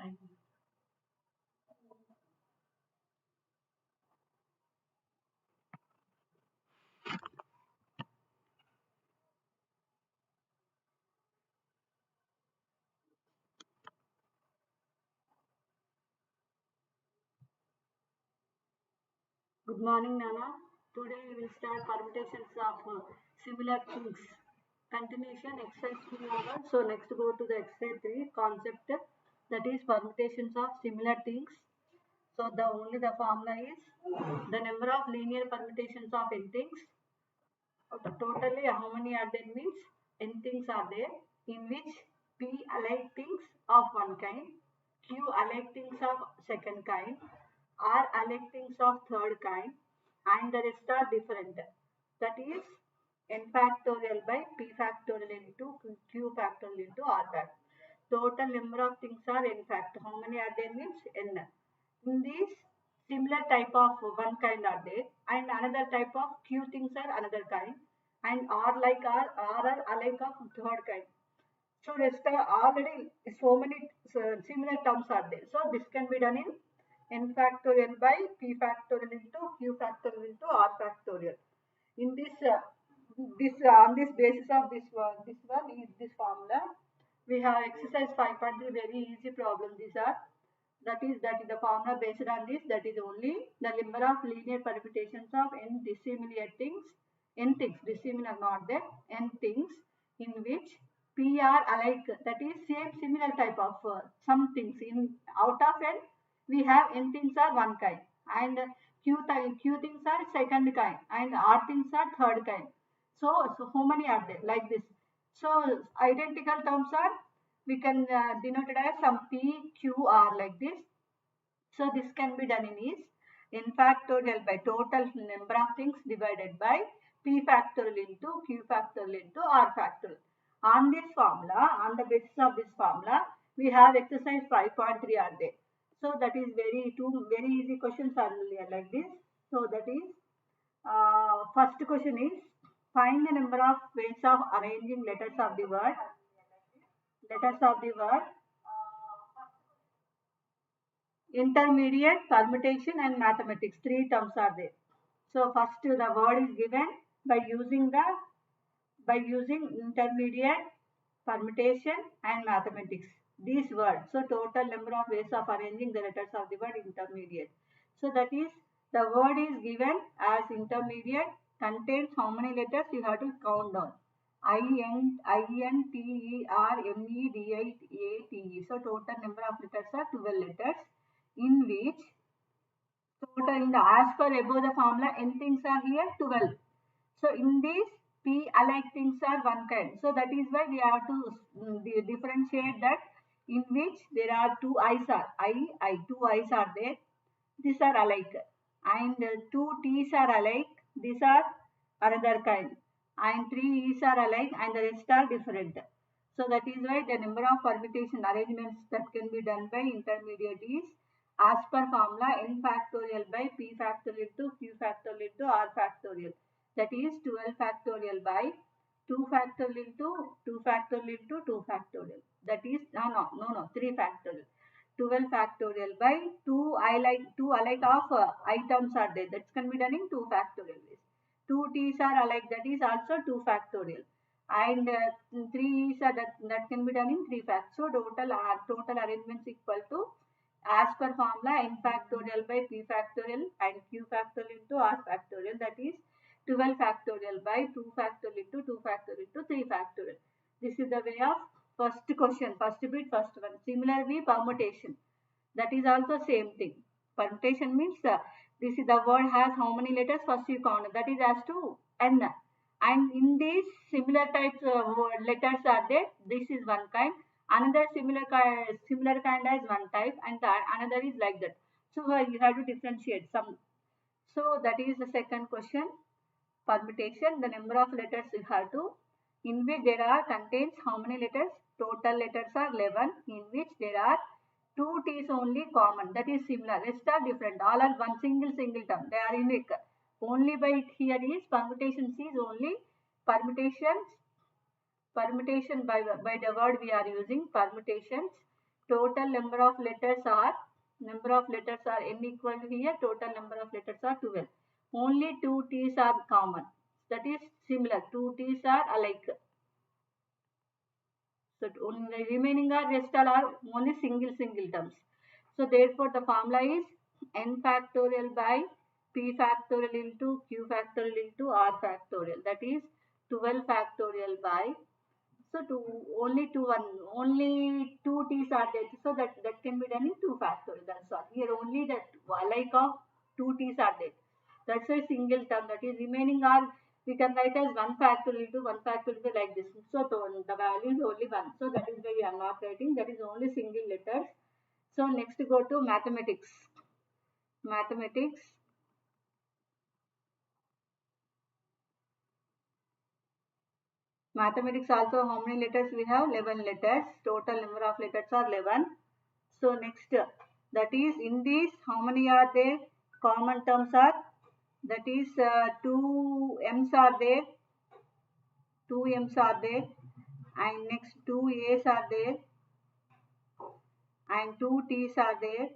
Thank you. Good morning, Nana. Today we will start permutations of similar things. Continuation, exercise 2 over. So next go to the exercise 3 concept, that is permutations of similar things. So the formula is the number of linear permutations of n things. Totally how many are there means n things are there, in which p alike things of one kind, q alike things of second kind, r alike things of third kind, and the rest are different. That is n factorial by p factorial into q factorial into r factorial. Total number of things are n fact. How many are there means n. In these similar type of one kind are there, and another type of q things are another kind, and r like r are alike of third kind. So rest are already so many similar terms are there. So this can be done in n factorial by p factorial into q factorial into r factorial. In this on this basis of this formula, we have exercise 5.3, very easy problem. These are that is the formula based on this, that is only the number of linear permutations of n dissimilar things, dissimilar not that, n things in which p are alike, that is similar type of some things. In out of n we have n things are one kind, and q things are second kind, and r things are third kind. So how many are there like this? So identical terms are, we can denote it as some p q r like this. So this can be done in is n factorial by total number of things divided by p factorial into q factorial into r factorial. On this formula, on the basis of this formula, we have exercise 5.3 are there. So that is very easy questions are like this. So that is first question is, find the number of ways of arranging letters of the word. Letters of the word. Intermediate, permutation and mathematics. Three terms are there. So first the word is given by using intermediate, permutation and mathematics. These words. So total number of ways of arranging the letters of the word intermediate. So that is, the word is given as intermediate, contains how many letters, you have to count down. INTERMEDIATE. So total number of letters are 12 letters, in which total in the as per above the formula n things are here 12. So in this p alike things are one kind. So that is why we have to differentiate that, in which there are two i's are two i's are there. These are alike, and two t's are alike. These are another kind, and three e's are alike, and the rest are different. So that is why the number of permutation arrangements that can be done by intermediate is as per formula n factorial by p factorial into q factorial into r factorial. That is 12 factorial by 2 factorial into 2 factorial into 2 factorial. That is 3 factorial. 12 factorial by 2 alike of items are there. That can be done in 2 factorial ways. 2 t's are alike, that is also 2 factorial. and 3 is that can be done in 3 facts. So total arrangements equal to, as per formula, n factorial by p factorial and q factorial into r factorial, that is 12 factorial by 2 factorial into 2 factorial into 3 factorial. This is the way of first question, first bit, first one. Similarly, permutation, that is also same thing. Permutation means this is the word has how many letters, first you count, that is as to n, and in these similar types letters are there. This is one kind, another similar kind as one type, and another is like that. So you have to differentiate some. So that is the second question. Permutation, the number of letters you have to, in which there are contains how many letters, total letters are 11, in which there are two t's only common, that is similar, rest are different, all are one single term, they are unique. Only by here is permutations is only permutations, permutation by the word we are using permutations. Total number of letters are n equal to here, total number of letters are 12. Only two t's are common, that is similar, two t's are alike. So only remaining are rest are only single terms. So therefore the formula is n factorial by p factorial into q factorial into r factorial, that is 12 factorial by, so only two t's are there, so that can be done in 2 factorial. That's all. Here only that like of two t's are there. That's a single term. That is remaining are we can write as 1 factorial into 1 factorial into like this. So the value is only 1. So that is why we are not writing. That is only single letters. So next go to mathematics. Mathematics. Mathematics also how many letters we have? 11 letters. Total number of letters are 11. So next, that is in these how many are there? Common terms are, that is 2 m's are there. 2 m's are there. And next 2 a's are there. And 2 t's are there.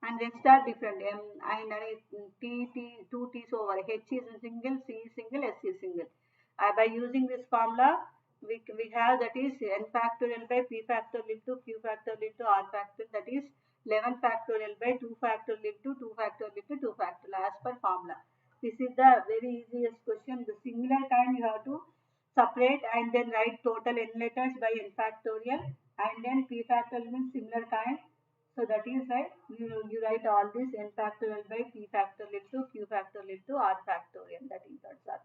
And rest are different. M and two t's over. H is single, C is single, S is single. By using this formula, we have that is n factorial by p factorial into q factorial into r factorial, that is 11 factorial by 2 factorial into 2 factorial into 2 factorial as per formula. This is the very easiest question. The similar kind you have to separate and then write total n letters by n factorial, and then p factorial means similar kind. So that is right. You write all this n factorial by p factorial into q factorial into r factorial. That is that's all.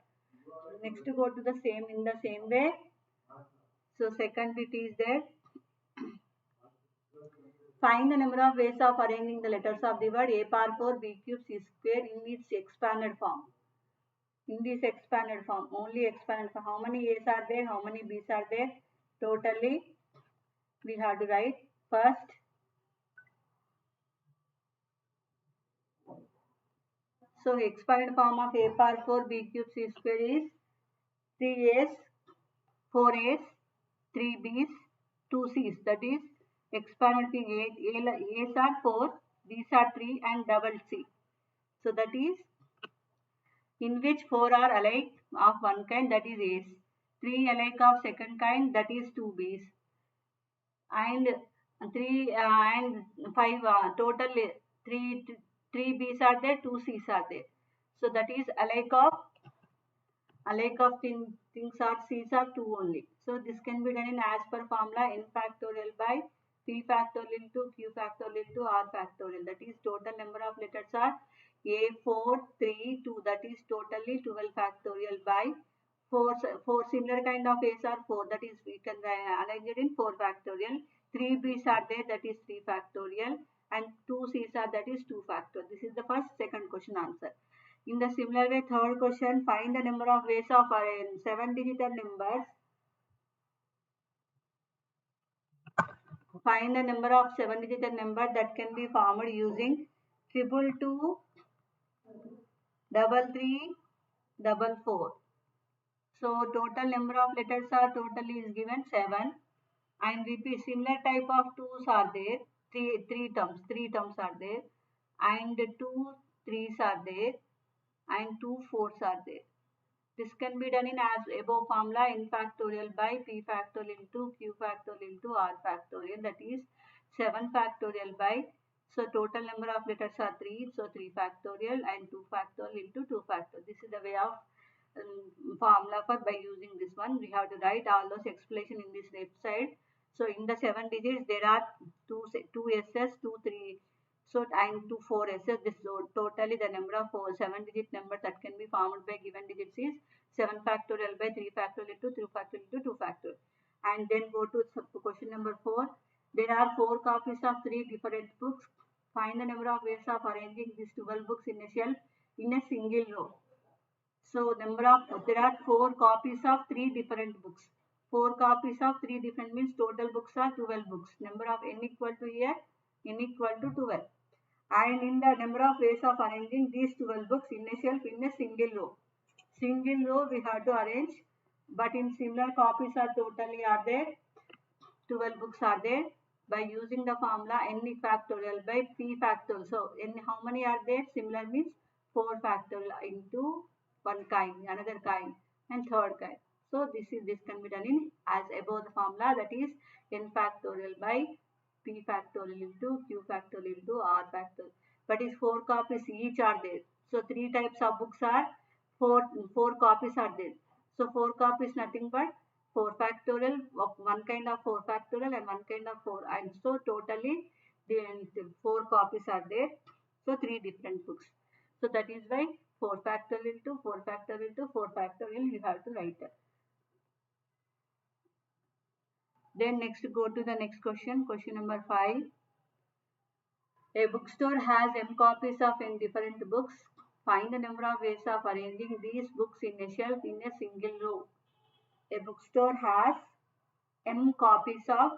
Next to go to the same in the same way. So second bit is there. Find the number of ways of arranging the letters of the word a power 4 b cube c square in its expanded form. In this expanded form, only expanded form. How many a's are there? How many b's are there? Totally, we have to write first. So expanded form of a power 4 b cube c square is 3 a's, 4 a's, 3 b's, 2 c's. That is expanded thing. A's are 4, b's are 3 and double c. So that is in which 4 are alike of one kind, that is a's. 3 alike of second kind, that is 2 b's. And 3 and 5 total 3 b's are there, 2 c's are there. So that is alike of things are c's are 2 only. So this can be done in as per formula n factorial by p factorial into q factorial into r factorial. That is total number of letters are a 4 3 2, that is totally 12 factorial by 4 similar kind of a's are 4, that is we can arrange it in 4 factorial. 3 b's are there, that is 3 factorial, and 2 c's are, that is 2 factorial. This is the first second question answer. In the similar way, third question, find the number of ways of 7-digit numbers. Find the number of 7-digit number that can be formed using 222, 33, 44. So total number of letters are totally is given 7, and repeat similar type of 2's are there. Three terms are there, and 2 3's are there, and 2 4's are there. This can be done in as above formula, n factorial by p factorial into q factorial into r factorial, that is 7 factorial by, so total number of letters are 3, so 3 factorial and 2 factorial into 2 factorial. This is the way of formula for by using this one. We have to write all those explanation in this left side. So in the 7 digits there are two S's, 2, 3, so and 2, 4 S's. This totally the number of 7 digit number that can be formed by given digits is 7 factorial by 3 factorial into 3 factorial into 2 factorial. And then go to question number 4. There are 4 copies of 3 different books. Find the number of ways of arranging these 12 books in a shelf in a single row. So there are 4 copies of 3 different books. 4 copies of 3 different means total books are 12 books. Number of n equal to here, n equal to 12. And in the number of ways of arranging these 12 books in a shelf in a single row. Single row we have to arrange, but in similar copies are totally are there. 12 books are there. By using the formula n factorial by p factorial. So n how many are there? Similar means 4 factorial into one kind, another kind, and third kind. So this can be done in as above the formula, that is n factorial by p factorial into q factorial into r factorial. But is 4 copies each are there. So 3 types of books are 4 copies are there. So 4 copies nothing but 4 factorial, one kind of 4 factorial and one kind of 4, and so totally the 4 copies are there. So 3 different books. So that is why 4 factorial into 4 factorial into 4 factorial you have to write. Then next go to the next question, question number 5. A bookstore has m copies of n different books. Find the number of ways of arranging these books in a shelf in a single row. A bookstore has m copies of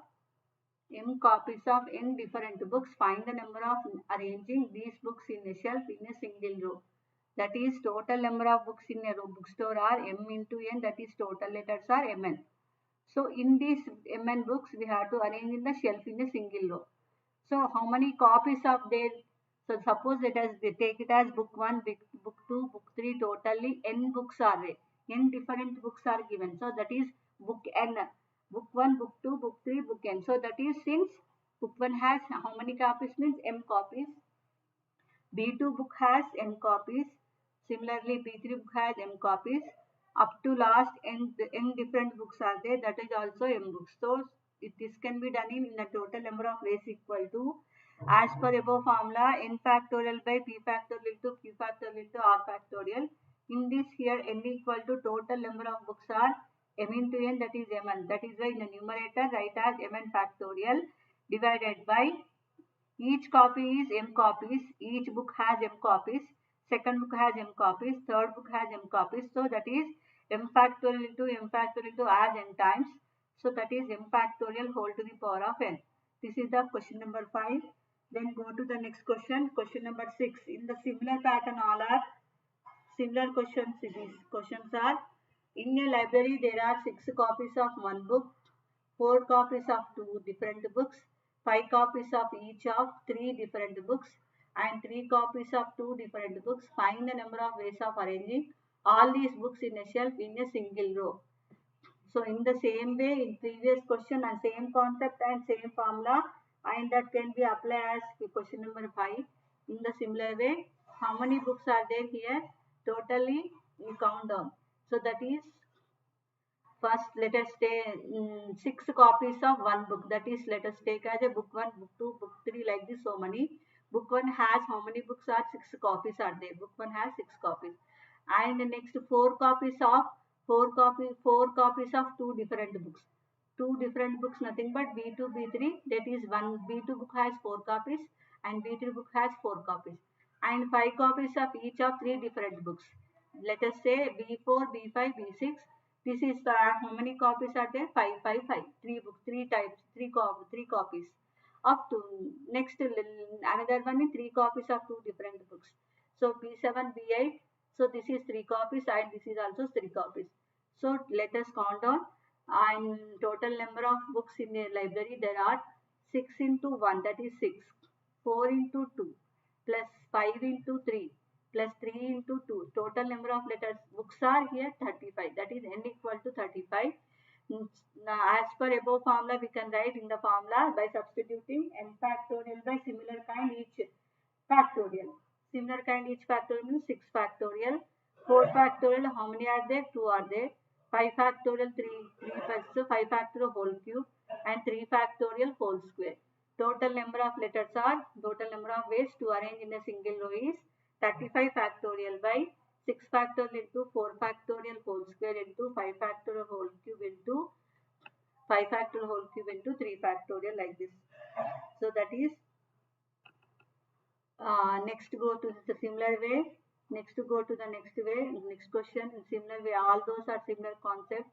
n different books. Find the number of arranging these books in a shelf in a single row. That is total number of books in a bookstore are m into n, that is total letters are mn. So in these mn books we have to arrange in the shelf in a single row. So how many copies of there? So suppose let us take it as book 1, book 2, book 3, totally n books are there. N different books are given. So that is book n. Book 1, book 2, book 3, book n. So that is since book 1 has how many copies means m copies. B2 book has m copies. Similarly B3 book has m copies. Up to last n different books are there. That is also m books. So this can be done in the total number of ways equal to, as per above formula, n factorial by p factorial into q factorial into r factorial. In this here n equal to total number of books are m into n, that is mn. That is why in the numerator write as mn factorial divided by each copy is m copies. Each book has m copies. Second book has m copies. Third book has m copies. So that is m factorial into as n times. So that is m factorial whole to the power of n. This is the question number 5. Then go to the next question, question number 6. In the similar pattern, all are similar questions. These questions are: in a library there are 6 copies of one book, 4 copies of 2 different books, 5 copies of each of 3 different books, and 3 copies of 2 different books. Find the number of ways of arranging all these books in a shelf in a single row. So in the same way, in previous question and same concept and same formula, and that can be applied as question number 5. In the similar way, how many books are there here? Totally you count down. So that is, first let us take 6 copies of one book. That is, let us take as a book 1, book 2, book 3, like this so many. Book 1 has how many books are? 6 copies are there. Book 1 has 6 copies. And the next 4 copies of 4 copies of 2 different books. 2 different books, nothing but B2, B3. That is one B2 book has 4 copies and B3 book has 4 copies. And 5 copies of each of 3 different books. Let us say B4, B5, B6. This is how many copies are there? 5, 5, 5. 3 books, 3 types, 3 copies of 2. Next, another one is 3 copies of 2 different books. So B7, B8. So this is 3 copies and this is also 3 copies. So let us count down. And total number of books in a library there are 6 into 1, that is 6. 4 into 2 plus 5 into 3 plus 3 into 2. Total number of letters books are here 35. That is n equal to 35. Now, as per above formula, we can write in the formula by substituting n factorial by similar kind each factorial. Similar kind each factorial means 6 factorial. 4 factorial, how many are there? 2 are there. 5 factorial, 3 so 5 factorial whole cube and 3 factorial whole square. Total number of letters are, total number of ways to arrange in a single row is 35 factorial by 6 factorial into 4 factorial whole square into 5 factorial whole cube into 5 factorial whole cube into 3 factorial like this. So that is next go to the similar way. Next to go to the next way. Next question in similar way. All those are similar concept.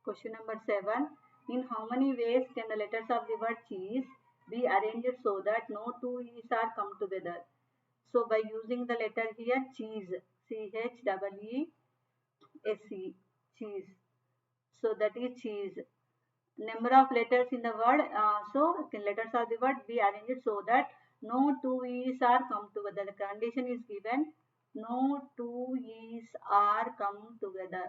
Question number 7. In how many ways can the letters of the word cheese be arranged so that no two e's are come together? So by using the letter here cheese, CHEESE, cheese. So that is cheese. Number of letters in the word, so letters of the word be arranged so that no two e's are come together. The condition is given, no two e's are come together.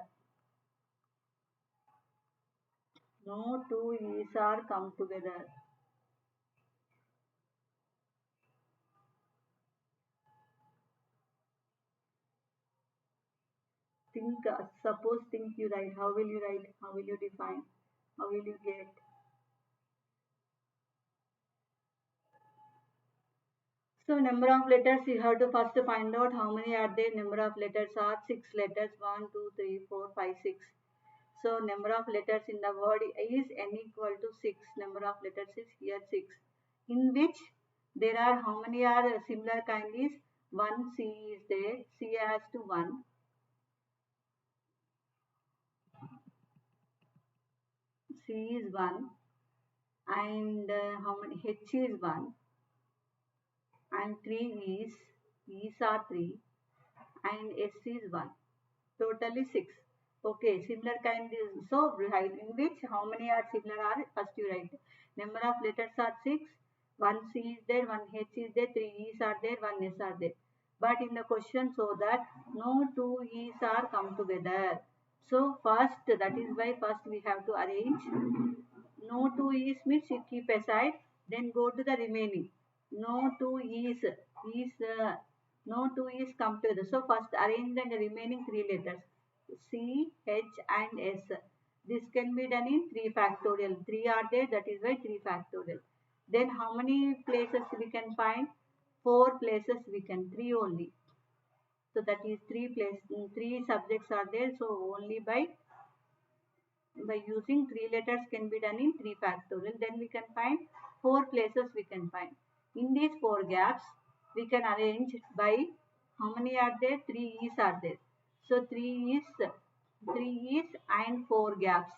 No two e's are come together. Think, suppose think you write. How will you write? How will you define? How will you get? So number of letters you have to first find out how many are there. Number of letters are 6 letters. 1, 2, 3, 4, 5, 6. So number of letters in the word is n equal to 6. Number of letters is here 6. In which there are how many are similar kind is 1 C is there. C has to 1. C is 1 and how many H is 1 and 3 is E's are 3 and S is 1. Totally 6. Okay, similar kind is so right in which how many are similar are first you write. Number of letters are 6. 1 C is there, 1 H is there, 3 E's are there, 1 S are there. But in the question so that no two E's are come together. So first that is why first we have to arrange. No two E's means you keep aside. Then go to the remaining. No two E's no two E's come together. So first arrange the remaining 3 letters. C, H and S. This can be done in 3 factorial. 3 are there, that is why 3 factorial. Then how many places we can find? 4 places we can, 3 only. So that is 3 subjects are there. So only by using 3 letters can be done in 3 factorial. Then we can find 4 places we can find. In these 4 gaps, we can arrange by how many are there? 3 E's are there. So 3 E's and 4 gaps.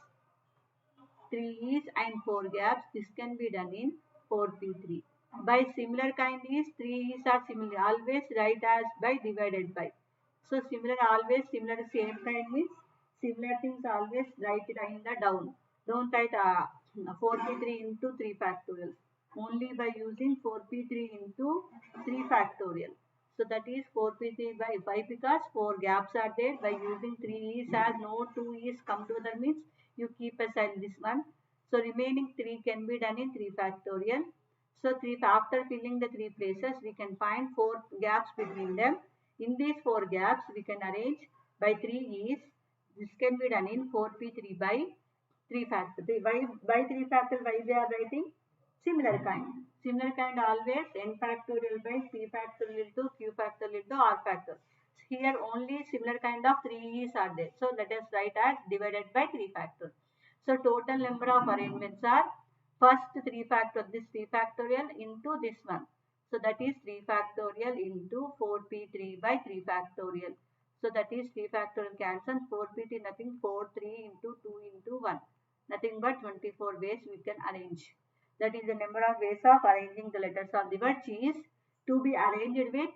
3 E's and 4 gaps. This can be done in 4P3. By similar kind is 3 E's are similar. Always write as by divided by. So similar always similar same kind means similar things always write it in the down. Don't write 4P3 into 3 factorial. Only by using 4P3 into 3 factorial. So that is 4P3 by 5 because 4 gaps are there. By using 3 E's as no 2 E's come together means you keep aside this one. So remaining 3 can be done in 3 factorial. So after filling the 3 places we can find 4 gaps between them. In these 4 gaps we can arrange by 3 E's. This can be done in 4P3 by 3 factorial. By 3 factorial why they are writing? Similar kind. Similar kind always n factorial by p factorial into q factorial into r factorial. Here only similar kind of 3 E's are there. So let us write as divided by 3 factorial. So total number of arrangements are first 3 factorial, this 3 factorial into this one. So that is 3 factorial into 4p3 by 3 factorial. So that is 3 factorial cancels, 4p3 nothing, 4, 3 into 2 into 1. Nothing but 24 ways we can arrange. That is the number of ways of arranging the letters of the word cheese to be arranged with.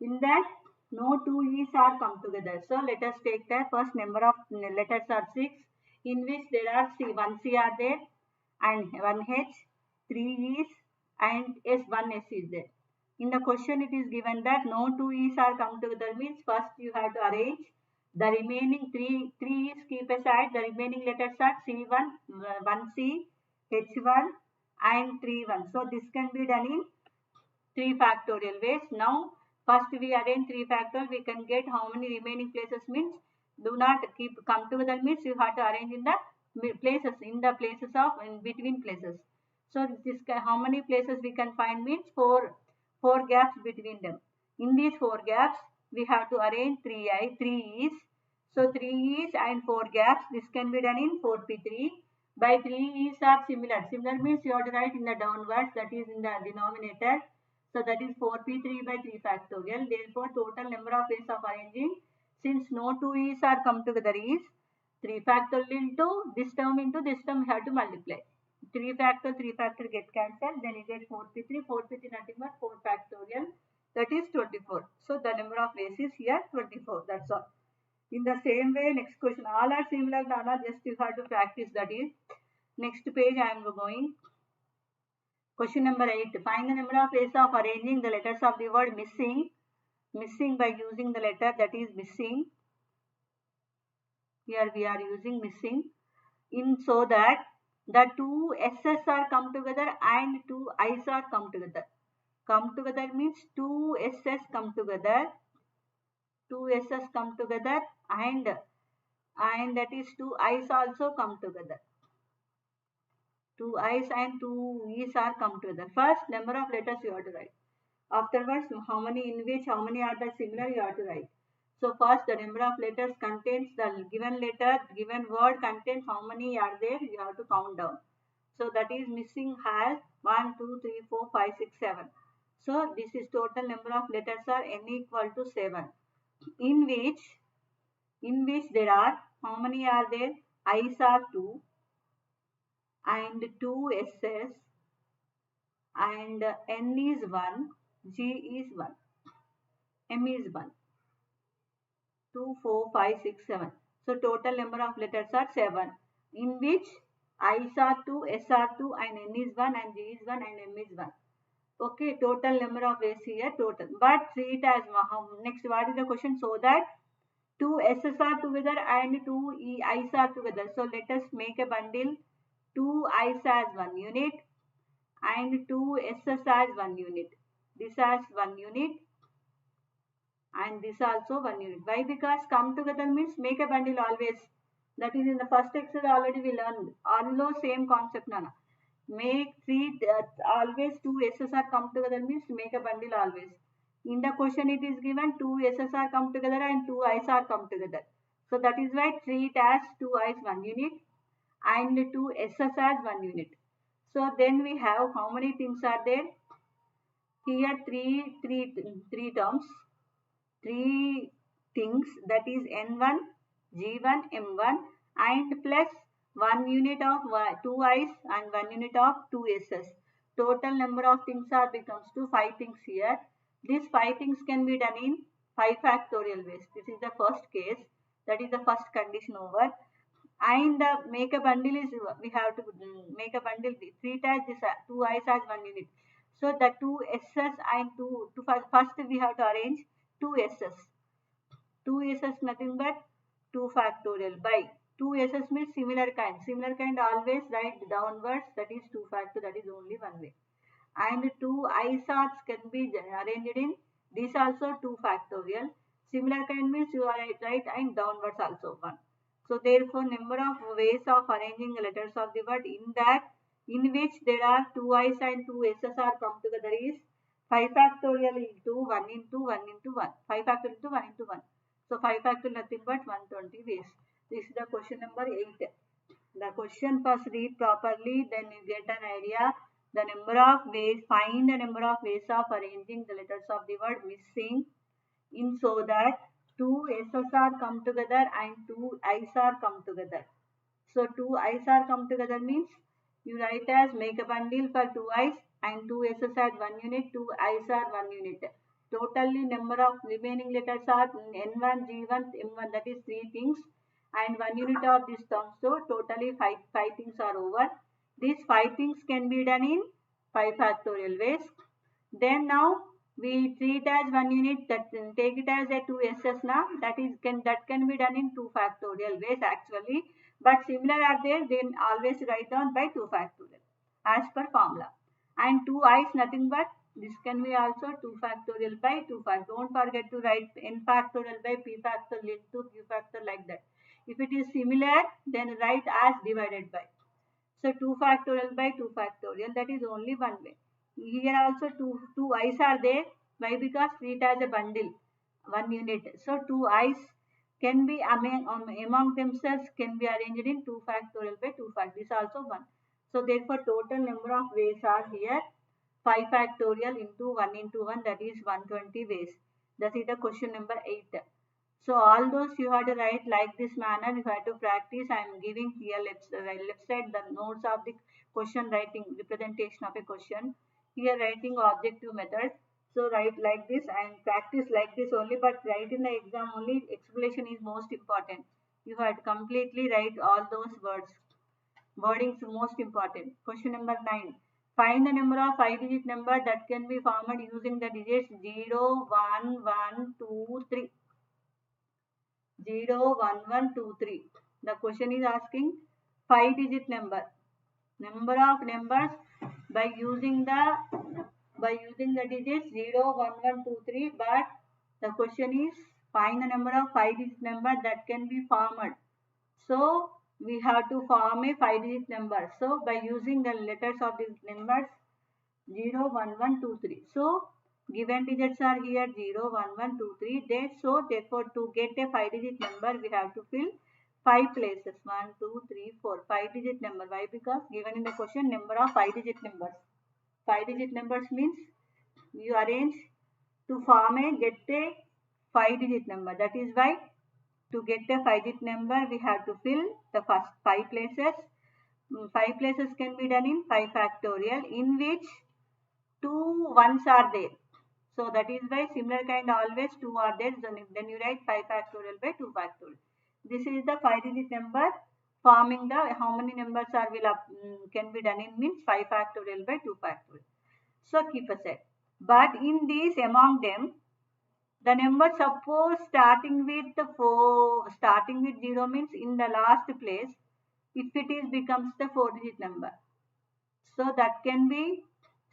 In that no two E's are come together. So let us take the first number of letters are 6 in which there are 1 C are there and 1 H, 3 E's and S, 1 S is there. In the question it is given that no two E's are come together means first you have to arrange the remaining three E's keep aside, the remaining letters are C1, 1C, H1 and 3-1. So this can be done in 3 factorial ways. Now first we arrange 3 factorial, we can get how many remaining places means do not keep come together means you have to arrange in the places, in the places of in between places. So this how many places we can find means four gaps between them. In these 4 gaps we have to arrange 3 E's. So 3 E's and 4 gaps, this can be done in 4p3 by 3 E's are similar. Similar means you have to write in the downwards, that is in the denominator. So that is 4p3 by 3 factorial. Therefore total number of ways of arranging, since no two E's are come together, is 3 factorial into this term we have to multiply. 3 factorial get cancelled, then you get 4p3 nothing but 4 factorial, that is 24. So the number of ways is here 24, that's all. In the same way, next question, all are similar, Nana, just you have to practice, that is. Next page I am going. Question number 8. Find the number of ways of arranging the letters of the word missing. Missing by using the letter, that is missing. Here we are using missing. In so that the two S's are come together and two I's are come together. Come together means two S's come together. Two S's come together and that is two I's also come together. Two I's and two E's are come together. First, number of letters you have to write. Afterwards, how many are the similar you have to write. So first, the number of letters contains the given letter, given word contains how many are there, you have to count down. So that is missing has 1, 2, 3, 4, 5, 6, 7. So this is total number of letters are n equal to 7. In which there are, how many are there? I's are 2 and 2 S's and N is 1, G is 1, M is 1. 2, 4, 5, 6, 7. So total number of letters are 7. In which I's are 2, S are 2 and N is 1 and G is 1 and M is 1. Okay, total number of ways here total. But treat as next what is the question? So that two S's are together and two I's are together. So let us make a bundle. Two I's as 1 unit and two S's as 1 unit. This as 1 unit and this also 1 unit. Why? Because come together means make a bundle always. That is in the first exercise already we learned. Almost same concept, Nana. Make always two S's are come together means make a bundle always. In the question it is given two S's are come together and two I's are come together. So that is why treat as two I's 1 unit and two S's as 1 unit. So then we have how many things are there? Here three terms. 3 things, that is N1, G1, M1 and plus 1 unit of 2 I's and 1 unit of 2 S's. Total number of things are becomes to 5 things here. These 5 things can be done in 5 factorial ways. This is the first case, that is the first condition over. And make a bundle is, we have to make a bundle, treat as this 2 I's as 1 unit. So the 2 S's and first we have to arrange 2 S's. 2 S's nothing but 2 factorial by 2 S's means similar kind. Similar kind always write downwards, that is 2 factorial, that is only one way. And 2 I's can be arranged in this also 2 factorial. Similar kind means you write and downwards also 1. So therefore number of ways of arranging the letters of the word in which there are 2 I's and 2 S's are come together is 5 factorial into 1 into 1 into 1. 5 factorial into 1 into 1. So 5 factorial nothing but 120 ways. This is the question number 8. The question first read properly, then you get an idea. The number of ways, find the number of ways of arranging the letters of the word missing in so that 2 S's are come together and 2 I's are come together. So 2 I's are come together means you write as make a bundle for 2 I's and 2 S's as 1 unit, 2 I's are 1 unit. Totally number of remaining letters are N1, G1, M1, that is 3 things and 1 unit of this term. So totally 5 things are over. These 5 things can be done in 5 factorial ways. Then now we treat as one unit, that take it as a 2 s's now, that can be done in 2 factorial ways actually, but similar are there, then always write down by 2 factorial as per formula. And 2 i's nothing but this can be also 2 factorial by 2 factorial. Don't forget to write n factorial by p factorial into q factorial like that. If it is similar, then write as divided by. So 2 factorial by 2 factorial, that is only one way. Here also two i's are there. Why? Because treat as a bundle, one unit. So two i's can be among themselves can be arranged in 2 factorial by 2 factorial. This also one. So therefore total number of ways are here 5 factorial into 1 into 1, that is 120 ways. That is the question number 8. So all those you have to write like this manner. You have to practice. I am giving here left side the notes of the question writing representation of a question. Here writing objective method. So write like this and practice like this only. But write in the exam only. Explanation is most important. You have to completely write all those words. Wording is most important. Question number 9. Find the number of 5-digit number that can be formed using the digits 0, 1, 1, 2, 3. 0, 1, 1, 2, 3. The question is asking 5-digit number. Number of numbers by using the digits 0, 1, 1, 2, 3. But the question is find the number of 5-digit number that can be formed. So we have to form a 5-digit number. So by using the letters of these numbers 0, 1, 1, 2, 3. So given digits are here 0, 1, 1, 2, 3. So therefore to get a 5-digit number we have to fill 5 places. 1, 2, 3, 4. 5-digit number. Why? Because given in the question number of 5-digit numbers. 5-digit numbers means you arrange to form a get a 5-digit number. That is why to get a 5-digit number we have to fill the first 5 places. 5 places can be done in 5 factorial in which 2 ones are there. So that is why similar kind always 2 are there. Then you write 5 factorial by 2 factorial. This is the 5-digit number forming the how many numbers are can be done in means 5 factorial by 2 factorial. So keep aside. But in these among them, the number suppose starting with 0 means in the last place, if it is becomes the 4-digit number. So that can be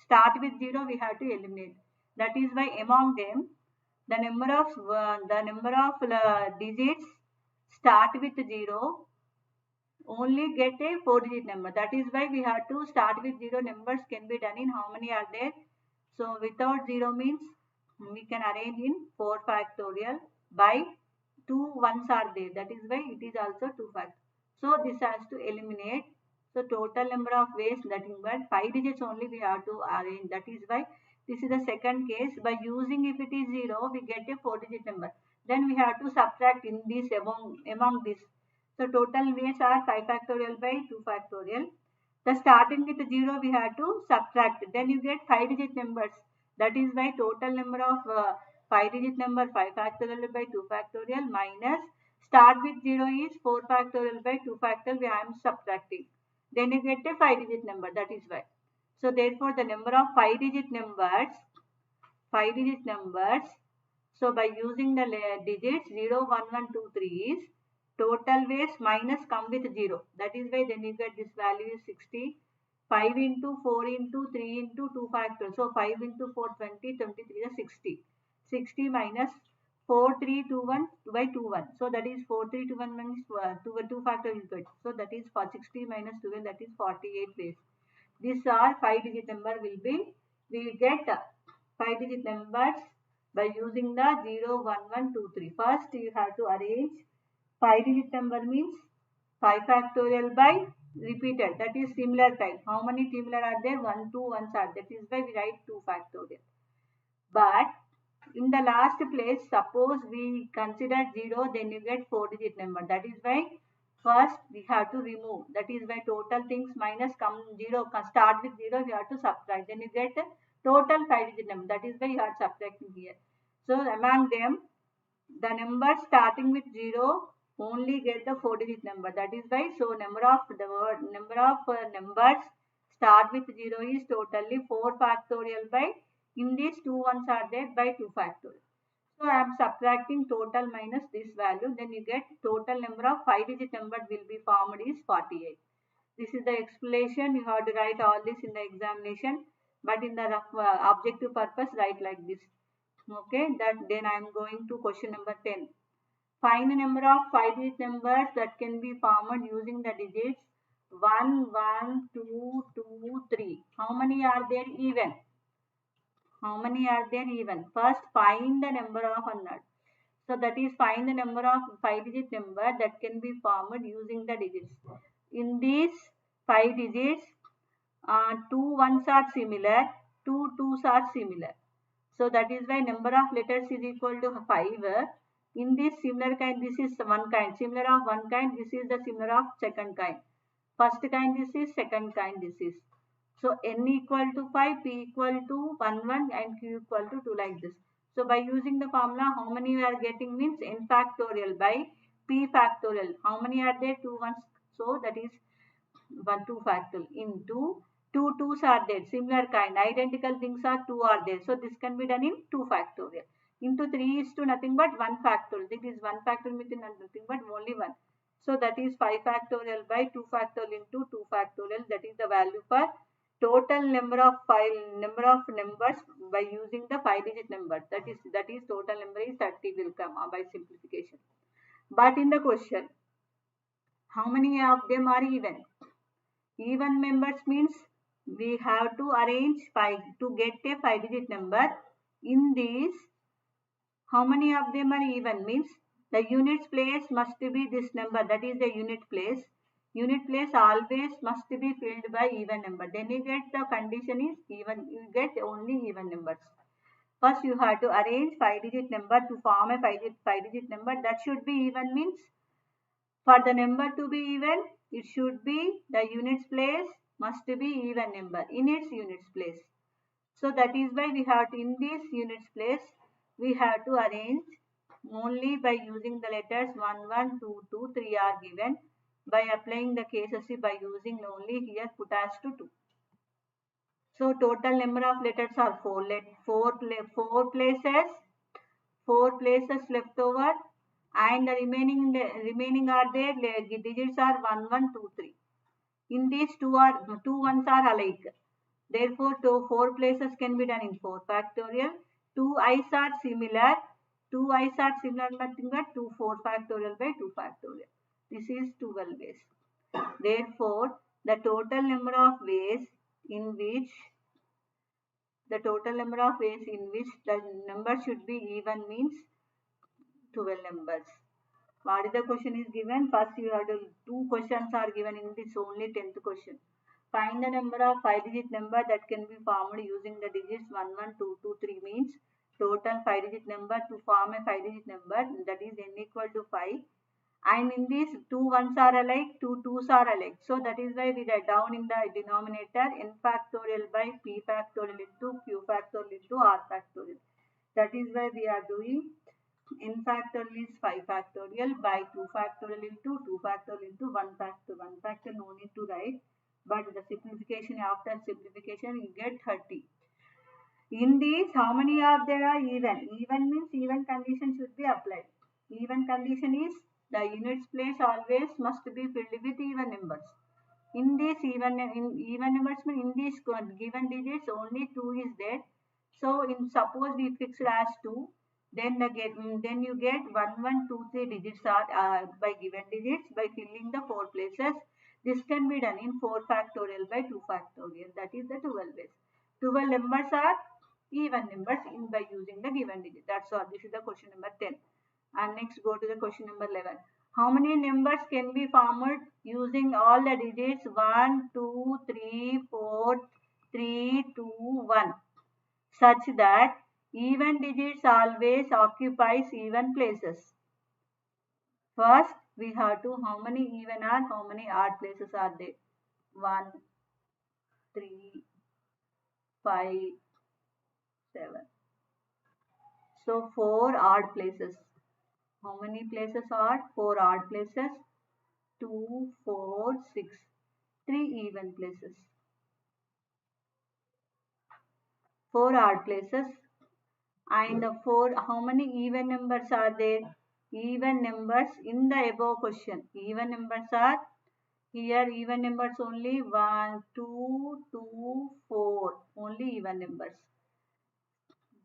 start with 0 we have to eliminate. That is why among them the number of digits start with 0 only get a 4-digit number. That is why we have to start with 0. Numbers can be done in how many are there. So without 0 means we can arrange in 4 factorial by 2 ones are there. That is why it is also 2 factorial. So this has to eliminate. So total number of ways, that is why 5 digits only we have to arrange. That is why this is the second case. By using if it is 0 we get a 4-digit number. Then we have to subtract in this among this. So total ways are 5 factorial by 2 factorial. The starting with 0 we have to subtract. Then you get 5-digit numbers. That is why total number of 5-digit number 5 factorial by 2 factorial minus start with 0 is 4 factorial by 2 factorial. I am subtracting. Then you get a 5-digit number. That is why. So therefore the number of 5-digit numbers. So by using the digits 0, 1, 1, 2, 3 is total ways minus come with 0. That is why then you get this value is 60. 5 into 4 into 3 into 2 factorial. So 5 into 4, 20, 23 is 60. 60 minus 4, 3, 2, 1 by 2, 1. So that is 4, 3, 2, 1 minus 2 factorial is 20. So that is for 60 minus 12, that is 48 ways. These are 5-digit number we will get 5-digit numbers by using the 0, 1, 1, 2, 3. First you have to arrange 5-digit number means 5 factorial by repeated. That is similar type. How many similar are there? 1, 2 ones are there. That is why we write 2 factorial. But in the last place, suppose we consider 0, then you get 4-digit number. That is why first we have to remove. That is why total things minus come 0, start with 0, we have to subtract. Then you get total 5-digit number. That is why you are subtracting here. So among them, the number starting with 0 only get the 4-digit number. That is why so number of numbers start with 0 is totally 4 factorial by In these, 2 ones are there by 2 factorial. So I am subtracting total minus this value. Then you get total number of 5-digit number will be formed is 48. This is the explanation. You have to write all this in the examination. But in the objective purpose, write like this. Okay. Then I am going to question number 10. Find the number of 5-digit numbers that can be formed using the digits 1, 1, 2, 2, 3. How many are there even? How many are there even? First, find the number of unknown. So that is find the number of 5-digit number that can be formed using the digits. In these 5 digits, 2 ones are similar, 2 twos are similar. So that is why number of letters is equal to 5. In this similar kind, this is one kind. Similar of one kind, this is the similar of second kind. First kind this is, second kind this is. So n equal to 5, p equal to 1, 1 and q equal to 2 like this. So by using the formula, how many we are getting means n factorial by p factorial. How many are there? 2 ones. So that is 1 2 factorial into 2 twos are there. Similar kind, identical things are 2 are there. So this can be done in 2 factorial. Into 3 is to nothing but 1 factorial. This is 1 factorial within nothing but only 1. So that is 5 factorial by 2 factorial into 2 factorial. That is the value for total number of numbers by using the 5-digit number. That is total number is 30 will come by simplification. But in the question, how many of them are even? Even members means we have to arrange 5 to get a 5-digit number. In these, how many of them are even means the units place must be this number, that is the unit place. Unit place always must be filled by even number. Then you get the condition is even, you get only even numbers. First you have to arrange 5-digit number to form a 5-digit number that should be even means for the number to be even, it should be the units place must be even number in its units place. So that is why we have to, in this units place, we have to arrange only by using the letters 1, 1, 2, 2, 3 are given. By applying the cases by using only here put as to 2. So total number of letters are 4 places. 4 places left over and the remaining are there digits are 1 1 2 3. In these two ones are alike, therefore 4 places can be done in 4 factorial. 2 i's are similar, nothing but 2 4 factorial by 2 factorial. This is 12 ways. Therefore the total number of ways in which the number should be even means 12 numbers. What is the question is given? First you have to, 2 questions are given in this only 10th question. Find the number of 5-digit number that can be formed using the digits 1, 1, 2, 2, 3 means total 5-digit number to form a 5-digit number, that is n equal to 5. And in these 2 ones are alike, 2 twos are alike. So that is why we write down in the denominator n factorial by p factorial into q factorial into r factorial. That is why we are doing n factorial is 5 factorial by 2 factorial into 2 factorial into 1 factor. 1 factor no need to write, but the simplification, after simplification you get 30. In these, how many of there are even? Even means even condition should be applied. Even condition is the units place always must be filled with even numbers. In this even numbers mean in these given digits only 2 is there. So in suppose we fixed as 2, then you get 1 1 2 3 digits are by given digits by filling the 4 places. This can be done in 4 factorial by 2 factorial. That is the 12 ways. 12 numbers are even numbers in by using the given digit. That's all. This is the question number 10. And next go to the question number 11. How many numbers can be formed using all the digits 1, 2, 3, 4, 3, 2, 1 such that even digits always occupies even places? First we have to, how many even are, how many odd places are there? 1, 3, 5, 7. So 4 odd places. How many places are? 4 odd places. 2, 4, 6. 3 even places. 4 odd places, and 4, how many even numbers are there? Even numbers in the above question. Even numbers are here, even numbers only 1, 2, 2, 4. Only even numbers.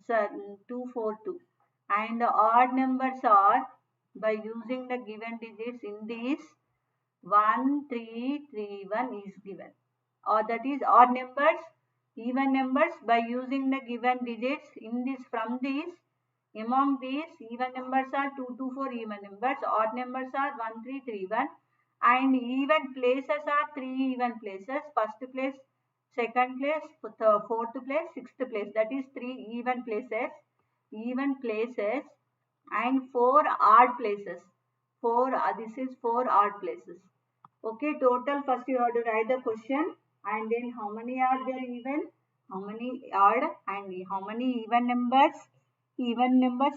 So 2, 4, 2. And the odd numbers are by using the given digits in this 1, 3, 3, 1 is given. Or that is odd numbers, even numbers by using the given digits in this from these. Among these, even numbers are 2, 2, 4 even numbers, odd numbers are 1, 3, 3, 1, and even places are 3 even places. First place, second place, fourth place, sixth place. That is 3 even places, and 4 odd places. 4, this is 4 odd places. Okay, total first you have to write the question, and then how many are there even, how many odd, and how many even numbers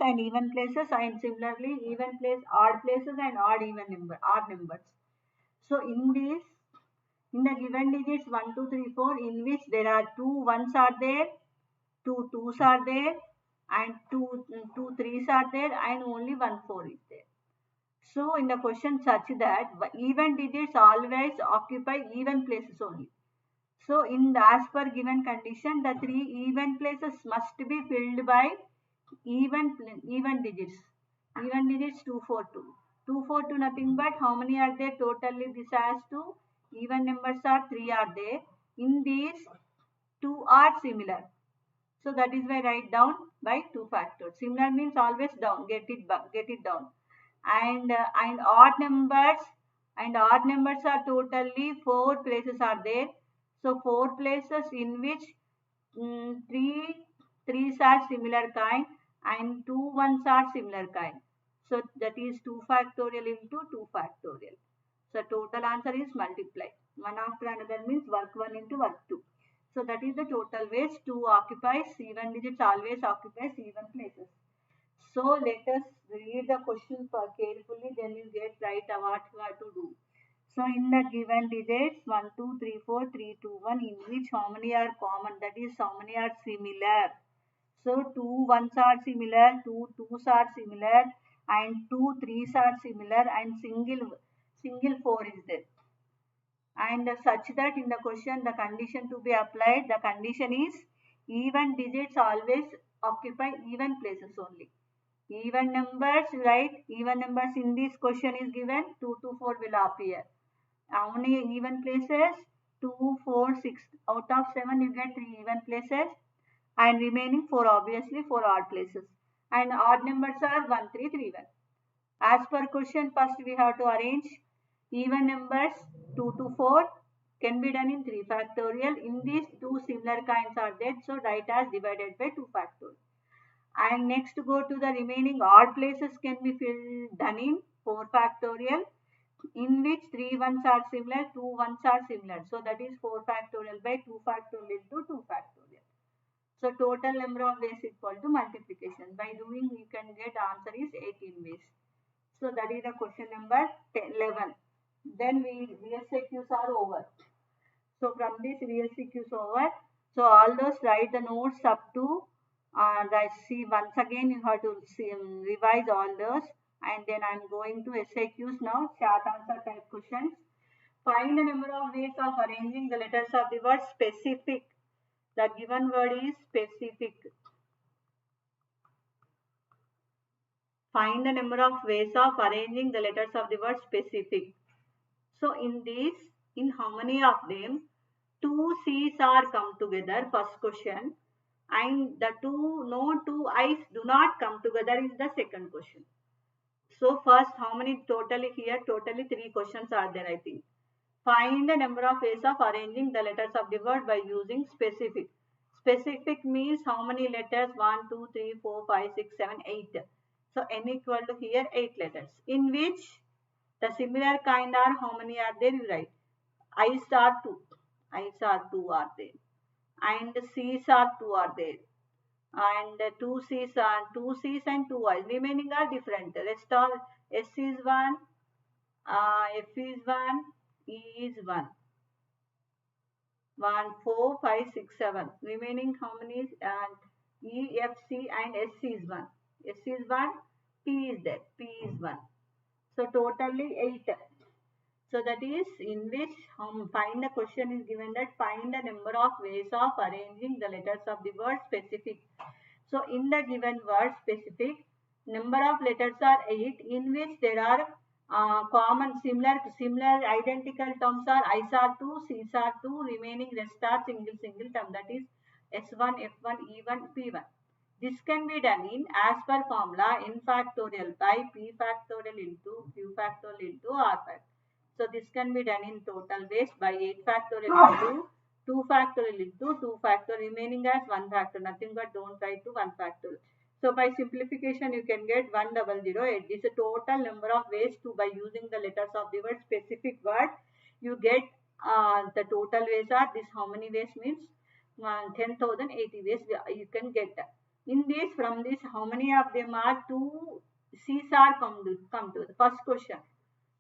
and even places, and similarly even place, odd places and odd numbers. So in this, in the given digits 1, 2, 3, 4, in which there are 2 ones are there, 2 twos are there, and 2 threes are there, and only 1 4 is there. So in the question such that even digits always occupy even places only. So in the, as per given condition, the 3 even places must be filled by even digits. Even digits 2, 4, 2. 2, 4, 2 nothing but how many are there totally? This has to even numbers are 3 are there. In these 2 are similar. So that is why write down by 2 factors. Similar means always down. Get it down. And odd numbers are totally 4 places are there. So 4 places in which 3 threes are similar kind and 2 ones are similar kind. So that is 2 factorial into 2 factorial. So total answer is multiply. One after another means work 1 into work 2. So that is the total ways 2 occupies, even digits always occupies even places. So let us read the question carefully, then you get right what you have to do. So in the given digits 1, 2, 3, 4, 3, 2, 1, in which how many are common, that is how many are similar. So 2 ones are similar, 2 twos are similar, and 2 threes are similar, and single 4 is there. And such that in the question the condition to be applied, the condition is even digits always occupy even places only. Even numbers, right? Even numbers in this question is given 2 to 4 will appear. How many even places? 2, 4, 6. Out of 7 you get 3 even places, and remaining 4 obviously 4 odd places. And odd numbers are 1, 3, 3, 1. As per question, first we have to arrange even numbers 2 to 4 can be done in 3 factorial. In these 2 similar kinds are there, so write as divided by 2 factorial. And next go to the remaining odd places can be done in 4 factorial, in which 3 ones are similar, 2 ones are similar. So that is 4 factorial by 2 factorial into 2 factorial. So total number of ways equal to multiplication. By doing you can get answer is 18 ways. So that is the question number 11. Then VSQs are over. So from this VSQs over. So all those write the notes up to see once again you have to revise all those, and then I am going to SAQs now, short answer type questions. Find the number of ways of arranging the letters of the word specific. The given word is specific. Find the number of ways of arranging the letters of the word specific. So in this, in how many of them, 2 C's are come together, first question, and the no two I's do not come together is the second question. So first, how many totally here? Totally 3 questions are there, I think. Find the number of ways of arranging the letters of the word by using specific. Specific means how many letters? 1, 2, 3, 4, 5, 6, 7, 8. So n equal to here 8 letters. In which the similar kind are how many are there? You write. I's are 2. I's are 2 are there. And C's are 2 are there. And 2 C's and 2 I's. Remaining are different. Rest all S is 1, F is 1, E is 1. 1, 4, 5, 6, 7. Remaining how many? And E, F, C and S is 1. S is 1, P is there. P is 1. So totally 8. So that is in which find the question is given that find the number of ways of arranging the letters of the word specific. So in the given word specific, number of letters are 8 in which there are common similar identical terms are I's are 2, C's are 2, remaining rest are single term, that is S1, F1, E1, P1. This can be done in as per formula n factorial by P factorial into Q factorial into R factorial. So this can be done in total ways by 8 factorial into 2 factorial into 2 factorial, remaining as 1 factorial. Nothing but don't write to 1 factorial. So by simplification you can get 1008. This is a total number of ways to by using the letters of the word specific word. You get the total ways are this. How many ways means 10,080 ways you can get. In this, from this, how many of them are 2 C's are come to the first question.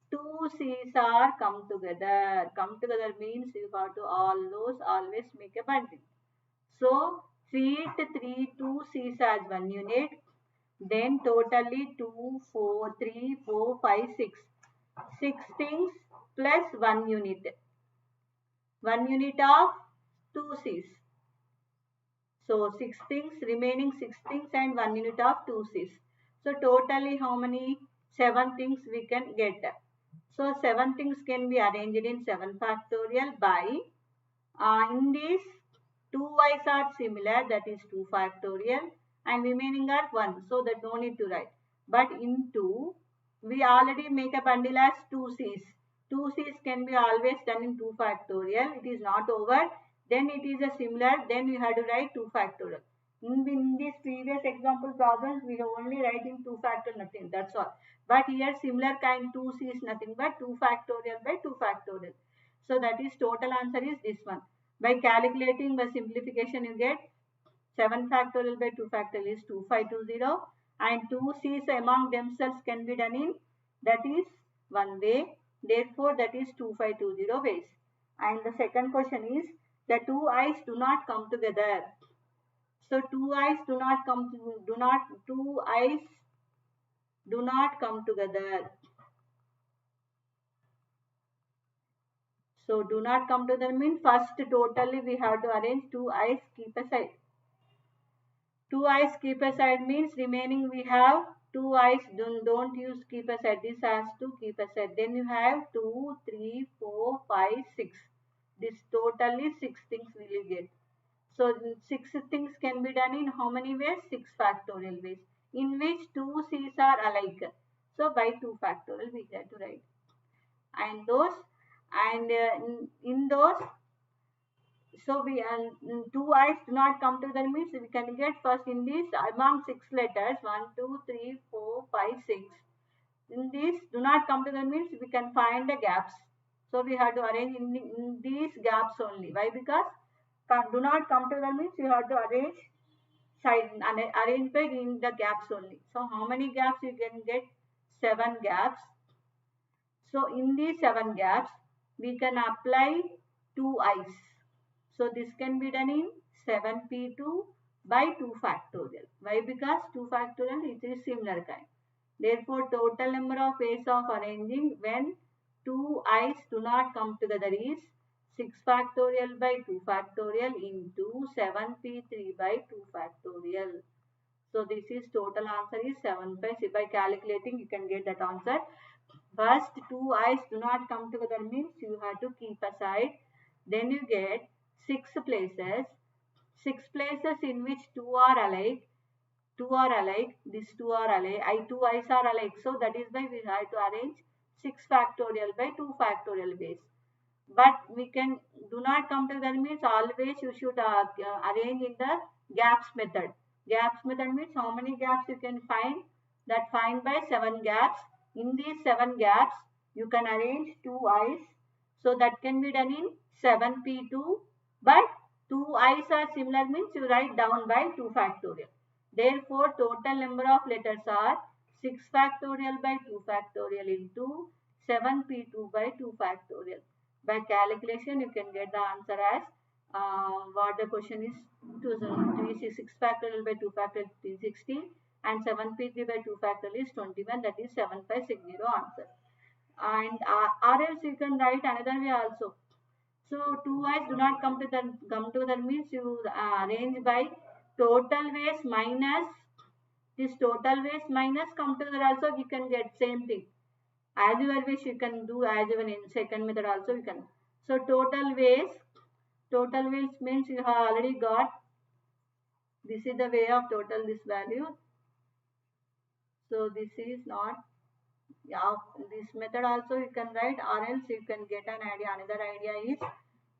2 C's are come together. Come together means you have to always make a bundle. So treat 2 C's as 1 unit. Then totally 2, 4, 3, 4, 5, 6. 6 things plus 1 unit. 1 unit of 2 C's. So 6 things, remaining 6 things and 1 unit of 2 C's. So totally how many? 7 things we can get. So 7 things can be arranged in 7 factorial by, in this 2 y's are similar, that is 2 factorial, and remaining are 1. So that no need to write. But in 2, we already make a bundle as 2 C's. 2 C's can be always done in 2 factorial. It is not over. Then it is a similar. Then you have to write 2 factorial. In this previous example problems, we have only writing 2 factorial, nothing. That's all. But here similar kind 2C is nothing but 2 factorial by 2 factorial. So that is total answer is this one. By calculating by simplification you get 7 factorial by 2 factorial is 2520 and 2 C's among themselves can be done in, that is one way. Therefore that is 2520 ways. And the second question is the 2 I's do not come together. So 2 I's do not come together. So do not come together means first totally we have to arrange 2 I's keep aside. 2 I's keep aside means remaining we have 2 I's don't use keep aside. This has to keep aside. Then you have 2, 3, 4, 5, 6. This totally 6 things we will get. So 6 things can be done in how many ways? 6 factorial ways, in which 2 C's are alike. So by 2 factorial we have to write. And those in those, so we 2 I's do not come together means we can get first in this among 6 letters 1, 2, 3, 4, 5, 6. In this do not come together means we can find the gaps. So we have to arrange in these gaps only. Why? Because do not come together means you have to arrange by in the gaps only. So how many gaps you can get? 7 gaps. So in these 7 gaps we can apply 2 I's. So this can be done in 7p2 by 2 factorial. Why? Because 2 factorial it is similar kind. Therefore total number of ways of arranging when 2 I's do not come together is 6 factorial by 2 factorial into 7p3 by 2 factorial. So this is total answer is 7 by calculating you can get that answer. First 2 I's do not come together means you have to keep aside. Then you get 6 places. 6 places in which 2 are alike. 2 are alike. These 2 are alike. 2 I's are alike. So that is why we have to arrange 6 factorial by 2 factorial ways. But we can do not come together means always you should arrange in the gaps method. Gaps method means how many gaps you can find? That find by 7 gaps. In these 7 gaps you can arrange 2 I's. So that can be done in 7p2. But 2 I's are similar means you write down by 2 factorial. Therefore total number of letters are 6 factorial by 2 factorial into 7p2 by 2 factorial. By calculation you can get the answer as what the question is. 6 factorial by 2 factorial is 16 and 7p3 by 2 factorial is 21, that is 7560 answer. And or else you can write another way also. So 2i's do not come to the means you arrange by total waste minus this total waste minus come together also you can get same thing. As you wish you can do as even in second method also you can. So total waste means you have already got, this is the way of total this value. So this is not, yeah, this method also you can write, or else you can get an idea. Another idea is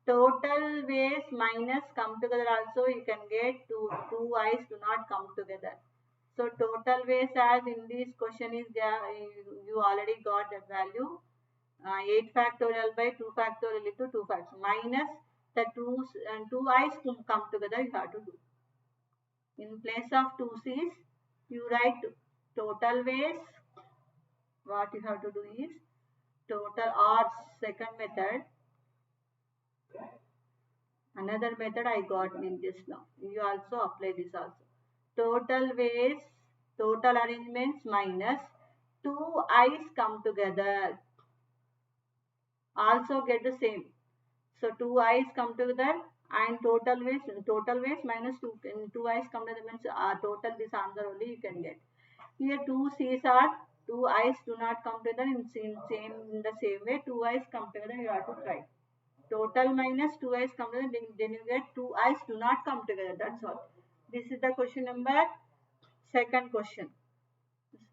total waste minus come together also you can get two i's do not come together. So total waste as in this question is there, you already got that value. 8 factorial by 2 factorial into 2 factorial minus the two i's come together you have to do. In place of 2 c's you write total waste. What you have to do is total, or second method, another method I got in just now. You also apply this also. Total waste, total arrangements minus two i's come together. Also get the same. So two i's come together and total waste minus two i's come together means total this answer only you can get. Here two c's are, two i's do not come together in the same way. Two i's come together you have to try. Total minus 2 i's come together, then you get 2 i's do not come together. That's all. This is the question number second question.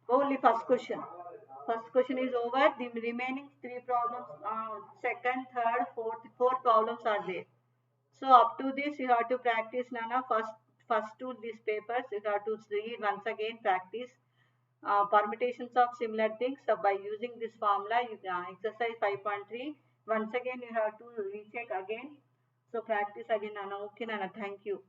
Only first question. First question is over. The remaining three problems, second, third, four problems are there. So up to this you have to practice, Nana. First two these papers you have to read once again, practice permutations of similar things. So by using this formula, exercise 5.3. Once again you have to recheck again. So practice again, Nana. Okay, Nana. Thank you.